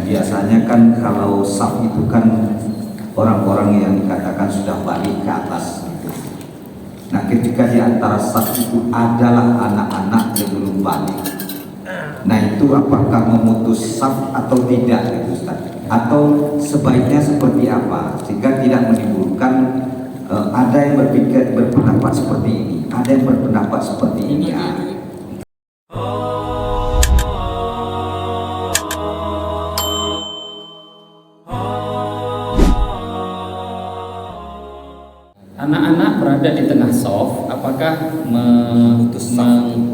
biasanya kan kalau saf itu kan orang-orang yang dikatakan sudah balik ke atas gitu. Nah ketika di antara saf itu adalah anak-anak yang belum balik, nah itu apakah memutus saf atau tidak gitu Ustaz? Atau sebaiknya seperti apa sehingga tidak menimbulkan ada yang berpendapat seperti ini, ada yang berpendapat seperti ini. Anak-anak berada di tengah soft, apakah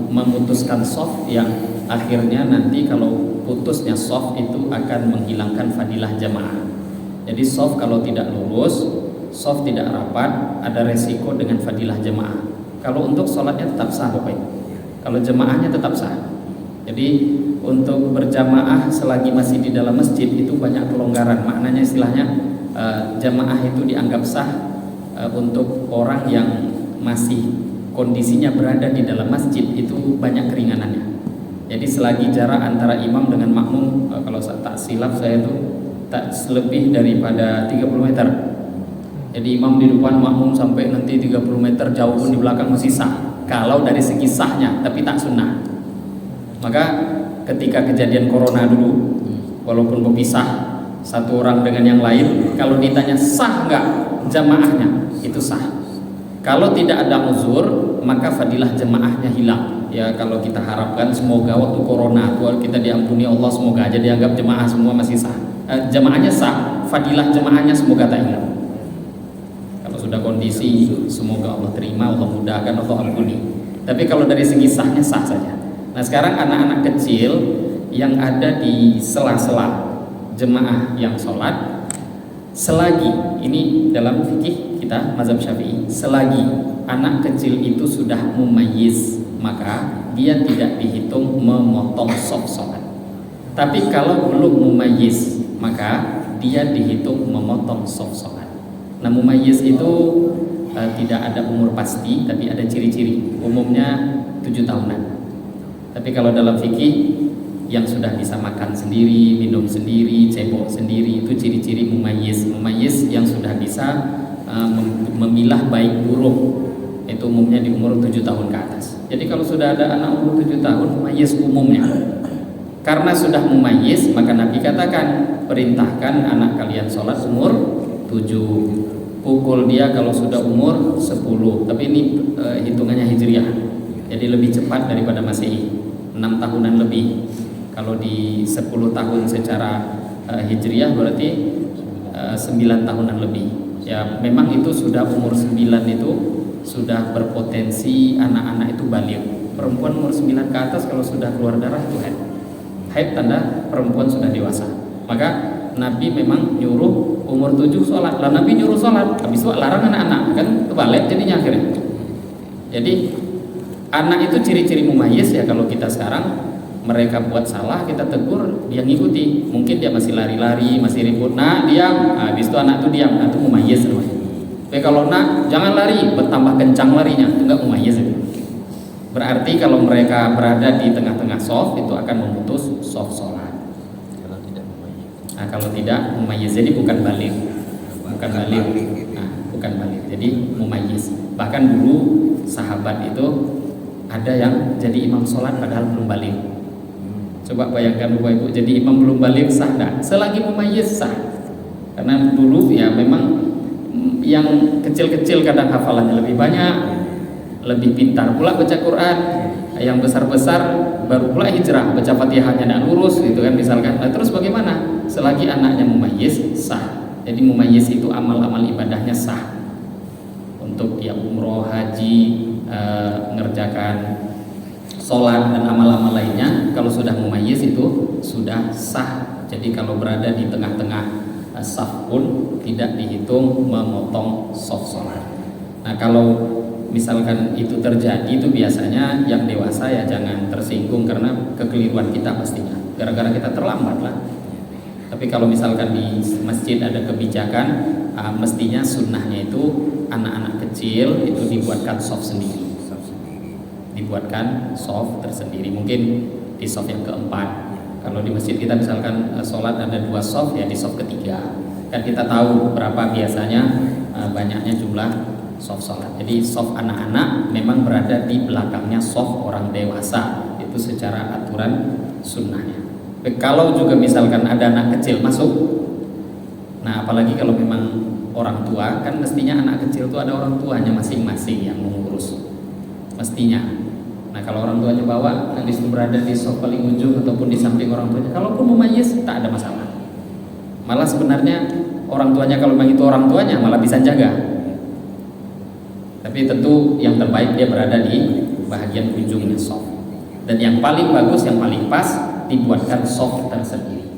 memutuskan soft yang akhirnya nanti kalau putusnya soft itu akan menghilangkan fadilah jamaah. Jadi soft kalau tidak lurus, soft tidak rapat, ada resiko dengan fadilah jamaah. Kalau untuk sholatnya tetap sah Bapak Ibu, kalau jamaahnya tetap sah. Jadi untuk berjamaah selagi masih di dalam masjid itu banyak kelonggaran. Maknanya istilahnya jamaah itu dianggap sah untuk orang yang masih kondisinya berada di dalam masjid, itu banyak keringanannya. Jadi selagi jarak antara imam dengan makmum, kalau tak silap saya itu tak lebih daripada 30 meter. Jadi imam di depan, makmum sampai nanti 30 meter jauh pun di belakang masih sah kalau dari segi sahnya, tapi tak sunnah. Maka ketika kejadian corona dulu, walaupun berpisah satu orang dengan yang lain, kalau ditanya sah enggak jamaahnya, itu sah. Kalau tidak ada uzur, maka fadilah jamaahnya hilang. Ya kalau kita harapkan semoga waktu corona kita diampuni Allah, semoga aja dianggap jamaah semua masih sah. Jamaahnya sah, fadilah jamaahnya semoga tak hilang. Kalau sudah kondisi, semoga Allah terima, Allah mudahkan, Allah ampuni. Tapi kalau dari segi sahnya sah saja. Nah sekarang anak-anak kecil yang ada di sela-sela jemaah yang sholat, selagi ini dalam fikih kita mazhab Syafi'i, selagi anak kecil itu sudah mumayyiz, maka dia tidak dihitung memotong shaf sholat. Tapi kalau belum mumayyiz, maka dia dihitung memotong shaf sholat. Nah mumayyiz itu tidak ada umur pasti, tapi ada ciri-ciri. Umumnya 7 tahunan. Tapi kalau dalam fikih yang sudah bisa makan sendiri, minum sendiri, cebok sendiri, itu ciri-ciri mumayyiz. Mumayyiz yang sudah bisa memilah baik buruk, itu umumnya di umur 7 tahun ke atas. Jadi kalau sudah ada anak umur 7 tahun, mumayyiz umumnya. Karena sudah mumayyiz, maka Nabi katakan, perintahkan anak kalian sholat umur 7, pukul dia kalau sudah umur 10. Tapi ini hitungannya hijriah, jadi lebih cepat daripada Masehi, 6 tahunan lebih. Kalau di 10 tahun secara hijriah berarti 9 tahunan lebih. Ya memang itu sudah umur 9 itu sudah berpotensi anak-anak itu balik. Perempuan umur 9 ke atas kalau sudah keluar darah itu haid. Haid tanda perempuan sudah dewasa. Maka Nabi memang nyuruh umur 7 sholat. Lah Nabi nyuruh sholat, habis itu larang anak-anak, kan kebalik jadinya akhirnya. Jadi anak itu ciri-ciri mumayyiz ya. Kalau kita sekarang mereka buat salah, kita tegur, dia ngikuti. Mungkin dia masih lari-lari, masih ribut, nah diam. Nah, habis itu anak itu diam, nah itu mumayyiz namanya. Tapi kalau nak jangan lari, bertambah kencang larinya, itu enggak mumayyiz. Berarti kalau mereka berada di tengah-tengah shaf, itu akan memutus shaf sholat. Kalau tidak mumayyiz. Nah kalau tidak mumayyiz, jadi bukan balik, bukan balik. Nah bukan balik, jadi mumayyiz. Bahkan dulu sahabat itu ada yang jadi imam sholat padahal belum balik. Coba bayangkan Bapak Ibu, jadi imam belum balik sah enggak? Selagi mumayyiz sah. Karena dulu ya memang yang kecil-kecil kadang hafalannya lebih banyak, lebih pintar pula baca Quran. Yang besar-besar baru pula hijrah, baca Fatihahnya dan lurus gitu kan misalkan. Nah terus bagaimana? Selagi anaknya mumayyiz sah. Jadi mumayyiz itu amal-amal ibadahnya sah. Untuk dia umroh, haji, ngerjakan sholat dan amal-amal lainnya, kalau sudah mumayyiz itu sudah sah. Jadi kalau berada di tengah-tengah saf pun tidak dihitung memotong shaf sholat. Nah kalau misalkan itu terjadi, itu biasanya yang dewasa ya jangan tersinggung karena kekeliruan kita pastinya, gara-gara kita terlambat lah. Tapi kalau misalkan di masjid ada kebijakan, mestinya sunnahnya itu anak-anak kecil itu dibuatkan shaf sendiri. Dibuatkan shaf tersendiri, mungkin di shaf yang keempat Kalau di masjid kita misalkan sholat ada 2 soft, ya di soft ketiga. Kan kita tahu berapa biasanya banyaknya jumlah soft sholat. Jadi soft anak-anak memang berada di belakangnya soft orang dewasa. Itu secara aturan sunnahnya. Kalau juga misalkan ada anak kecil masuk, nah apalagi kalau memang orang tua, kan mestinya anak kecil itu ada orang tuanya masing-masing yang mengurus, mestinya. Nah kalau orang tuanya bawa, habis itu berada di soft paling ujung ataupun di samping orang tuanya, kalaupun memayis tak ada masalah. Malah sebenarnya orang tuanya, kalau memang itu orang tuanya, malah bisa jaga. Tapi tentu yang terbaik dia berada di bahagian ujungnya soft. Dan yang paling bagus, yang paling pas, dibuatkan soft tersendiri.